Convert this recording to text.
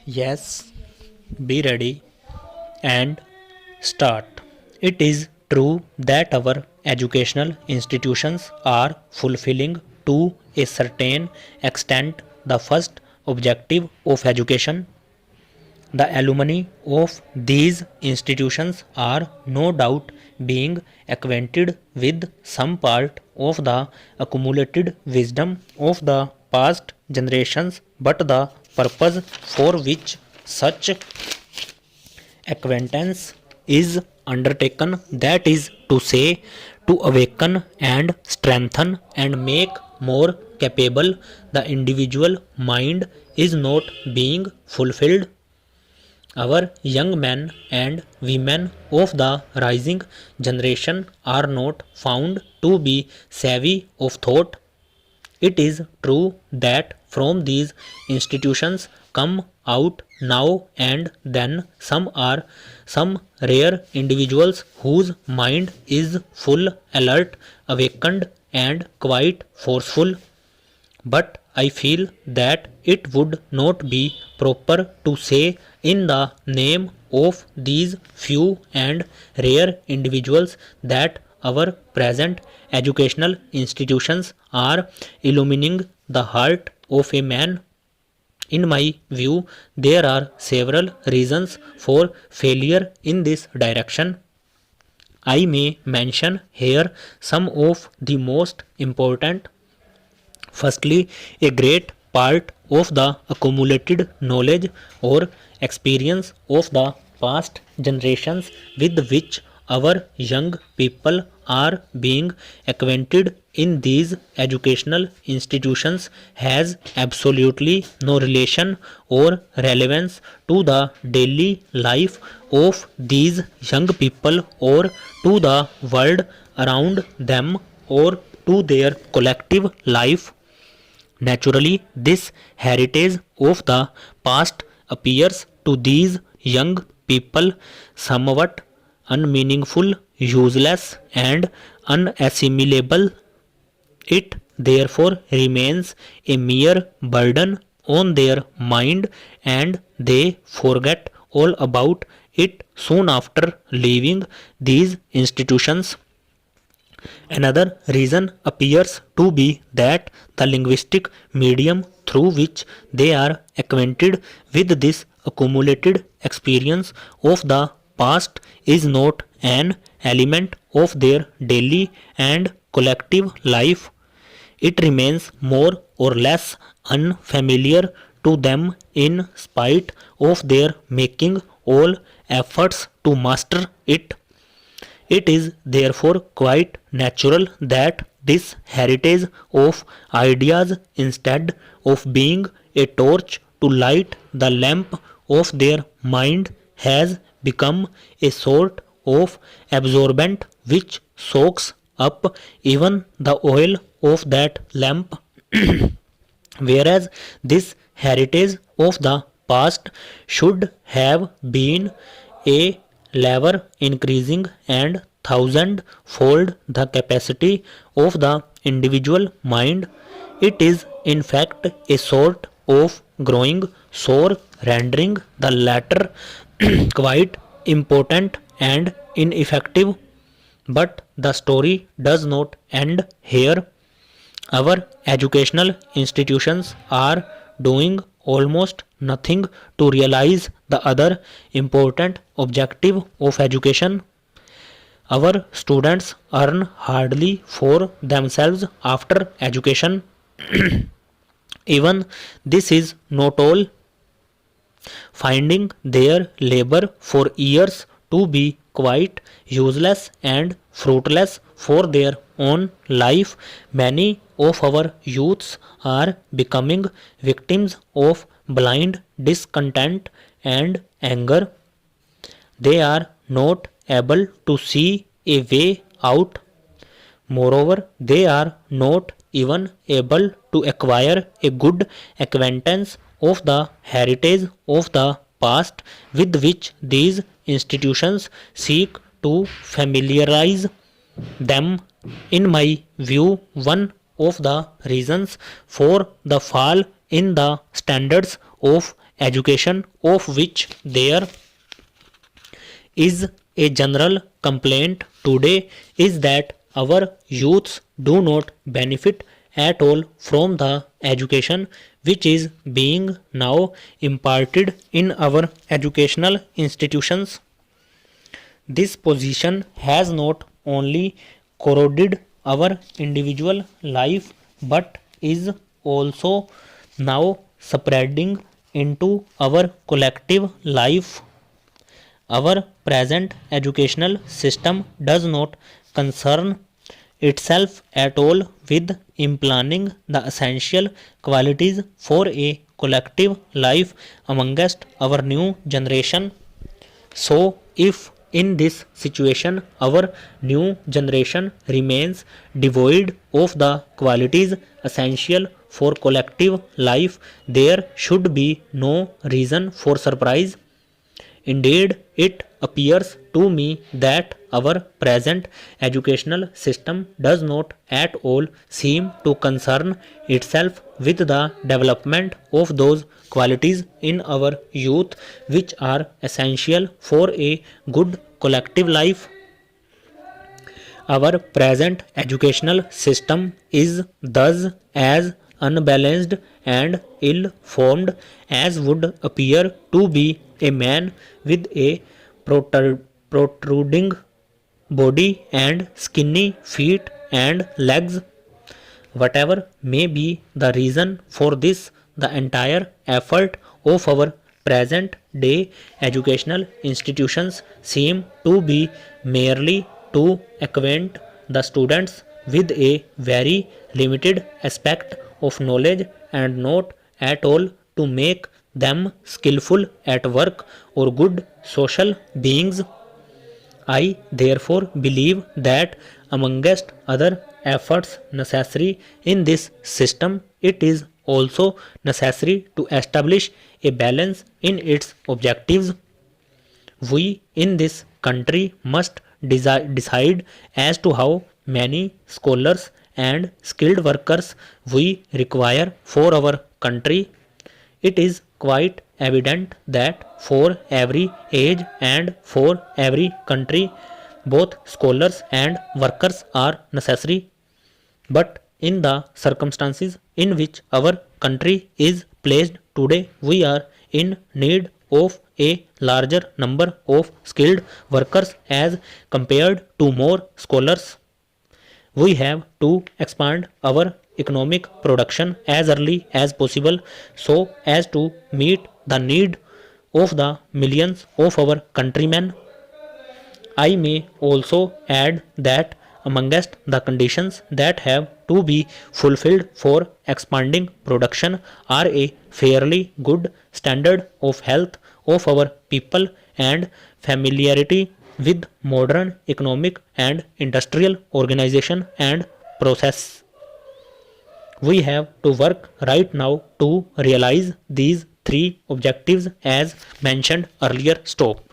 Yes, be ready and start. It is true that our educational institutions are fulfilling to a certain extent the first objective of education. The alumni of these institutions are no doubt being acquainted with some part of the accumulated wisdom of the past generations, but the purpose for which such acquaintance is undertaken, that is to say, to awaken and strengthen and make more capable the individual mind, is not being fulfilled. Our young men and women of the rising generation are not found to be savvy of thought. It is true that from these institutions come out now and then some rare individuals whose mind is full, alert, awakened, and quite forceful. But I feel that it would not be proper to say, in the name of these few and rare individuals, that our present educational institutions are illumining the heart of a man. In my view, there are several reasons for failure in this direction. I may mention here some of the most important. Firstly, a great part of the accumulated knowledge or experience of the past generations with which our young people are being acquainted in these educational institutions has absolutely no relation or relevance to the daily life of these young people, or to the world around them, or to their collective life. Naturally, this heritage of the past appears to these young people somewhat unmeaningful, useless, and unassimilable. It therefore remains a mere burden on their mind, and they forget all about it soon after leaving these institutions. Another reason appears to be that the linguistic medium through which they are acquainted with this accumulated experience of the past is not an element of their daily and collective life. It remains more or less unfamiliar to them in spite of their making all efforts to master it. It is therefore quite natural that this heritage of ideas, instead of being a torch to light the lamp of their mind, has become a sort of absorbent which soaks up even the oil of that lamp. Whereas this heritage of the past should have been a lever increasing and thousand-fold the capacity of the individual mind. It is in fact a sort of growing sore, rendering the latter quite important and ineffective. But the story does not end here. Our educational institutions are doing almost nothing to realize the other important objective of education. Our students earn hardly for themselves after education. Even this is not all. Finding their labor for years to be quite useless and fruitless for their own life, many of our youths are becoming victims of blind discontent and anger. They are not able to see a way out. Moreover, they are not even able to acquire a good acquaintance of the heritage of the past with which these institutions seek to familiarize them. In my view, one of the reasons for the fall in the standards of education of which there is a general complaint today is that our youths do not benefit at all from the education which is being now imparted in our educational institutions. This position has not only corroded our individual life but is also now spreading into our collective life. Our present educational system does not concern itself at all with implanting the essential qualities for a collective life amongst our new generation. So, if in this situation our new generation remains devoid of the qualities essential for collective life, there should be no reason for surprise. Indeed, it appears to me that our present educational system does not at all seem to concern itself with the development of those qualities in our youth which are essential for a good collective life. Our present educational system is thus as unbalanced and ill formed as would appear to be a man with a protruding body and skinny feet and legs. Whatever may be the reason for this, the entire effort of our present day educational institutions seem to be merely to acquaint the students with a very limited aspect of knowledge and not at all to make them skillful at work or good social beings. I therefore believe that amongst other efforts necessary in this system, it is also necessary to establish a balance in its objectives. We in this country must decide as to how many scholars and skilled workers we require for our country. It is quite evident that for every age and for every country, both scholars and workers are necessary. But in the circumstances in which our country is placed today, we are in need of a larger number of skilled workers as compared to more scholars. We have to expand our economic production as early as possible so as to meet the need of the millions of our countrymen. I may also add that amongst the conditions that have to be fulfilled for expanding production are a fairly good standard of health of our people and familiarity with modern economic and industrial organization and process. We have to work right now to realize these three objectives as mentioned earlier. Stop.